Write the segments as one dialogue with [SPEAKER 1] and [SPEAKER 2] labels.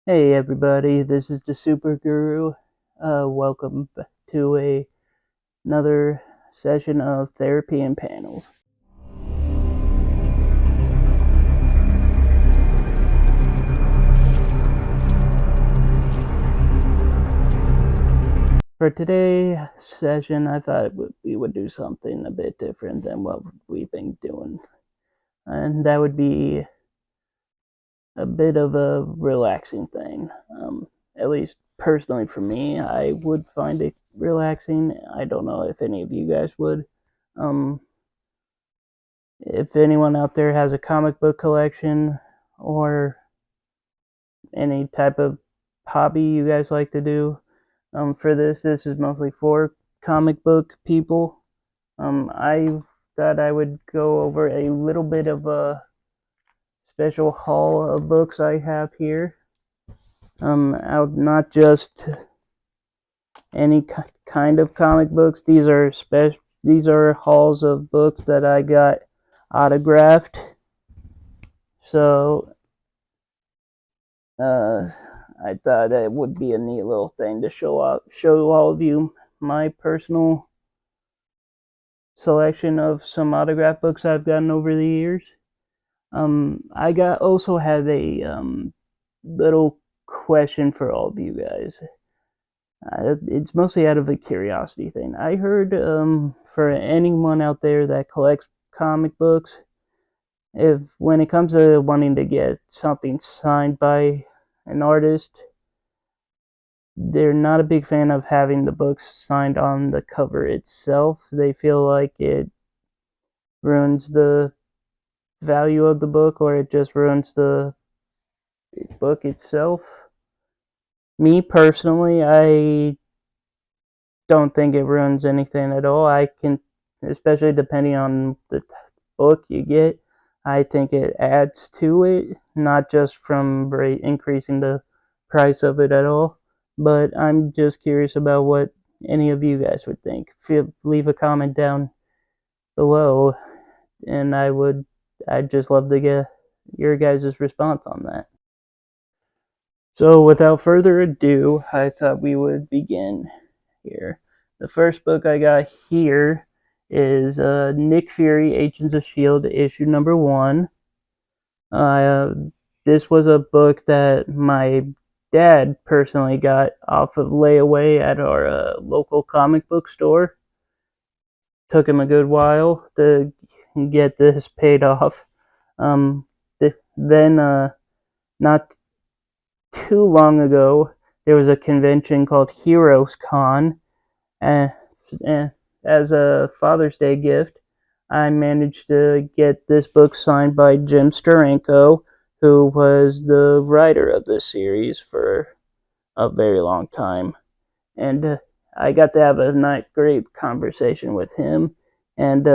[SPEAKER 1] Hey everybody, this is the Super Guru. Welcome to another session of Therapy and Panels. For today's session, I thought we would do something a bit different than what we've been doing. And that would be a bit of a relaxing thing. At least personally for me, I would find it relaxing. I don't know if any of you guys would. Um, if anyone out there has a comic book collection or any type of hobby you guys like to do, for this is mostly for comic book people. I thought I would go over a little bit of a special haul of books I have here. Out not just any kind of comic books. These are hauls of books that I got autographed. So I thought it would be a neat little thing to show all of you my personal selection of some autograph books I've gotten over the years. I also have a little question for all of you guys. It's mostly out of a curiosity thing. I heard for anyone out there that collects comic books, if when it comes to wanting to get something signed by an artist, they're not a big fan of having the books signed on the cover itself. They feel like it ruins the value of the book, or it just ruins the book itself. Me personally, I don't think it ruins anything at all. I can, especially depending on the book you get, I think it adds to it, not just from increasing the price of it at all. But I'm just curious about what any of you guys would think. Leave a comment down below, and I'd just love to get your guys' response on that. So without further ado, I thought we would begin here. The first book I got here is Nick Fury, Agents of S.H.I.E.L.D. issue number 1. Uh, this was a book that my dad personally got off of layaway at our local comic book store. Took him a good while to get this paid off. Um, then, not too long ago, there was a convention called Heroes Con, and as a Father's Day gift, I managed to get this book signed by Jim Steranko, who was the writer of this series for a very long time. And I got to have a great conversation with him. And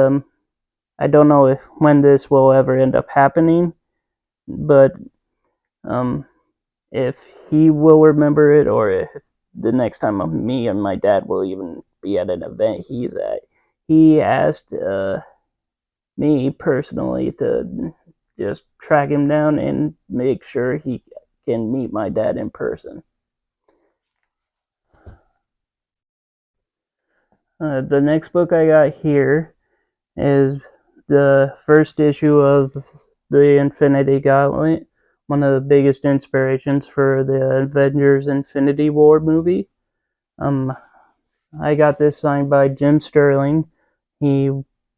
[SPEAKER 1] I don't know when this will ever end up happening, but um, if he will remember it, or if the next time me and my dad will even be at an event he's at, he asked me personally to just track him down and make sure he can meet my dad in person. The next book I got here is the first issue of the Infinity Gauntlet, one of the biggest inspirations for the Avengers Infinity War movie. I got this signed by Jim Sterling. He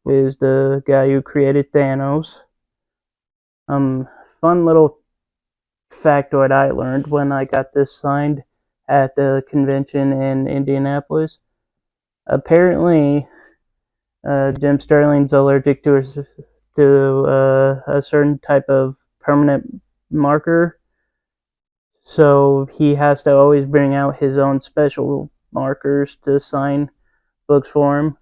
[SPEAKER 1] is the guy who created Thanos. Fun little factoid I learned when I got this signed at the convention in Indianapolis. Apparently, Jim Sterling's allergic to a certain type of permanent marker, so he has to always bring out his own special markers to sign books for him.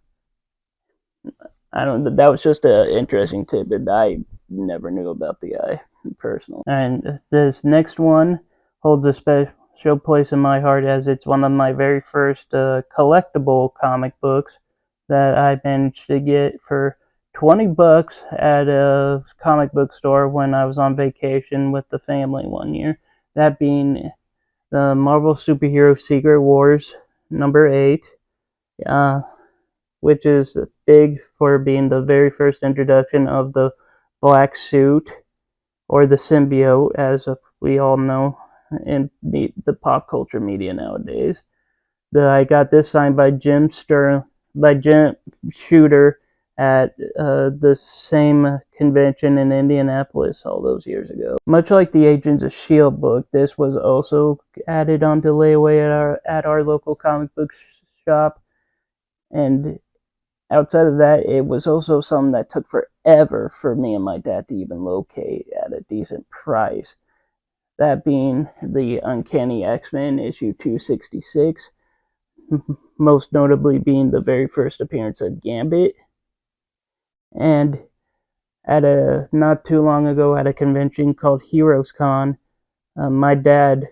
[SPEAKER 1] I don't. That was just an interesting tidbit. I never knew about the guy personally. And this next one holds a special place in my heart, as it's one of my very first collectible comic books that I managed to get for $20 at a comic book store when I was on vacation with the family one year. That being the Marvel Superhero Secret Wars #8, uh, which is big for being the very first introduction of the black suit, or the symbiote, as we all know in the pop culture media nowadays. I got this signed by Jim Shooter at the same convention in Indianapolis all those years ago. Much like the Agents of S.H.I.E.L.D. book, this was also added onto layaway at our local comic book shop. And outside of that, it was also something that took forever for me and my dad to even locate at a decent price. That being the Uncanny X-Men issue 266, most notably being the very first appearance of Gambit. And at not too long ago at a convention called Heroes Con, my dad,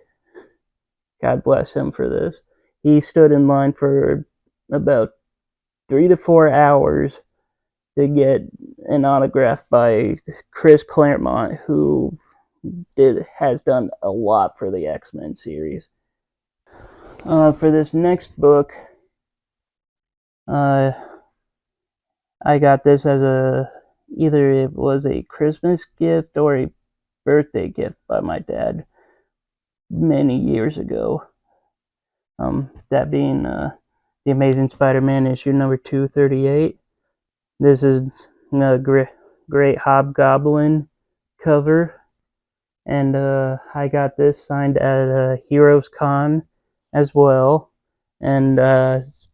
[SPEAKER 1] God bless him for this, he stood in line for about 3 to 4 hours to get an autograph by Chris Claremont, who has done a lot for the X-Men series. For this next book, I got this as either it was a Christmas gift or a birthday gift by my dad many years ago. That being The Amazing Spider-Man issue number 238. This is a great Hobgoblin cover, and I got this signed at Heroes Con as well, and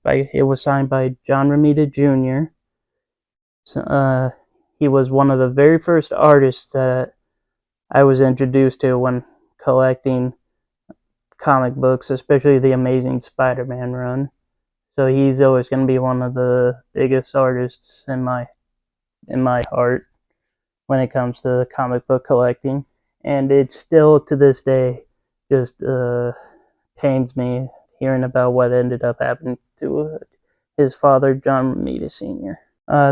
[SPEAKER 1] it was signed by John Romita Jr. So, he was one of the very first artists that I was introduced to when collecting comic books, especially the Amazing Spider-Man run. So he's always going to be one of the biggest artists in my heart when it comes to comic book collecting. And it still to this day just pains me hearing about what ended up happening to his father, John Romita Sr.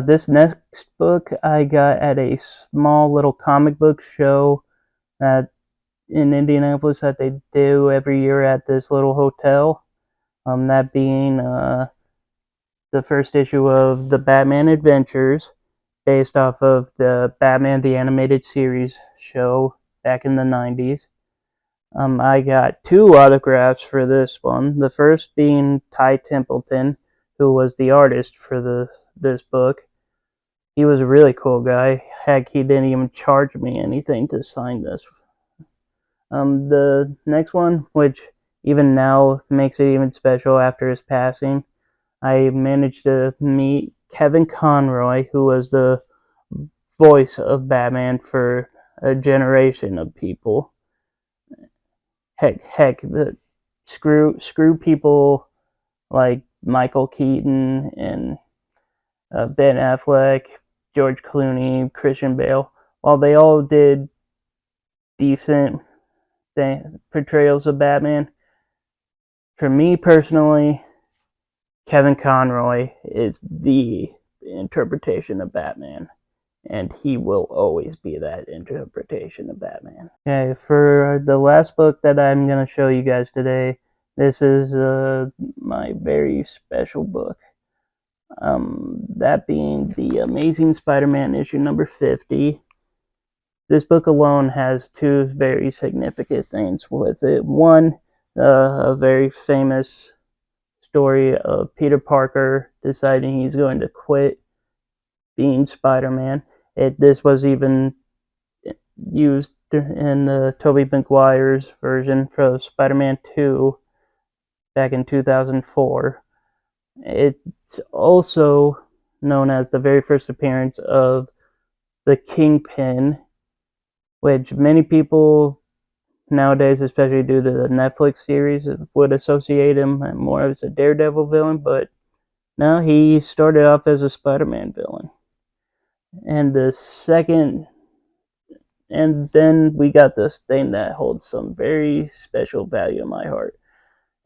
[SPEAKER 1] This next book I got at a small little comic book show that in Indianapolis that they do every year at this little hotel. That being the first issue of the Batman Adventures, based off of the Batman the Animated Series show back in the 90s. I got 2 autographs for this one. The first being Ty Templeton, who was the artist for this book. He was a really cool guy. Heck, he didn't even charge me anything to sign this. The next one, which even now makes it even special after his passing, I managed to meet Kevin Conroy, who was the voice of Batman for a generation of people. Heck, screw people like Michael Keaton and Ben Affleck, George Clooney, Christian Bale. While they all did decent portrayals of Batman, for me personally, Kevin Conroy is the interpretation of Batman, and he will always be that interpretation of Batman. Okay, for the last book that I'm going to show you guys today, this is my very special book. That being The Amazing Spider-Man issue number 50. This book alone has 2 very significant things with it. One, a very famous story of Peter Parker deciding he's going to quit being Spider-Man. This was even used in the Tobey Maguire's version for Spider-Man 2 back in 2004. It's also known as the very first appearance of the Kingpin, which many people nowadays, especially due to the Netflix series, would associate him more as a Daredevil villain, but no, he started off as a Spider-Man villain. And then we got this thing that holds some very special value in my heart.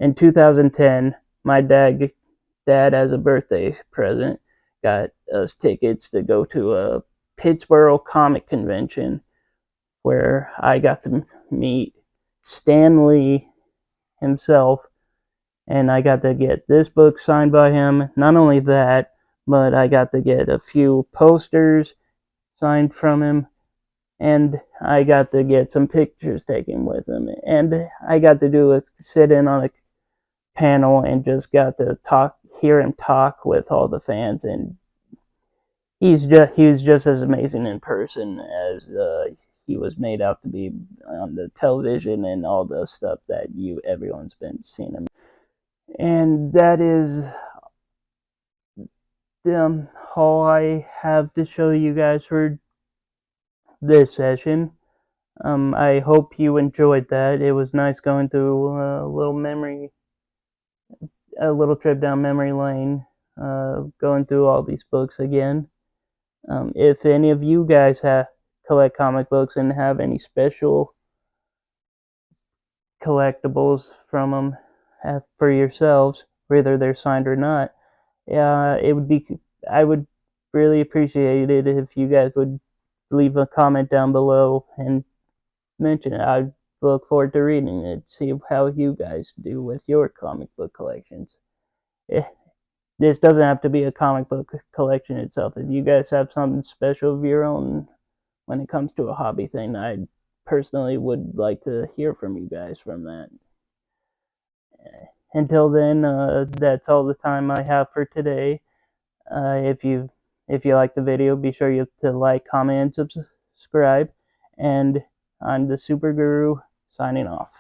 [SPEAKER 1] In 2010, my dad, as a birthday present, got us tickets to go to a Pittsburgh comic convention where I got to meet Stan Lee himself, and I got to get this book signed by him. Not only that, but I got to get a few posters signed from him, and I got to get some pictures taken with him, and I got to sit in on a panel and just got to hear him talk with all the fans, and he was just as amazing in person as he was made out to be on the television and all the stuff that everyone's been seeing him. And that is all I have to show you guys for this session. I hope you enjoyed that. It was nice going through a little trip down memory lane, going through all these books again. If any of you guys collect comic books and have any special collectibles from them for yourselves, whether they're signed or not, I would really appreciate it if you guys would leave a comment down below and mention it. I look forward to reading it, see how you guys do with your comic book collections. This doesn't have to be a comic book collection itself. If you guys have something special of your own when it comes to a hobby thing, I personally would like to hear from you guys from that. Until then, that's all the time I have for today. If you like the video, be sure to like, comment, and subscribe. And I'm the Super Guru, signing off.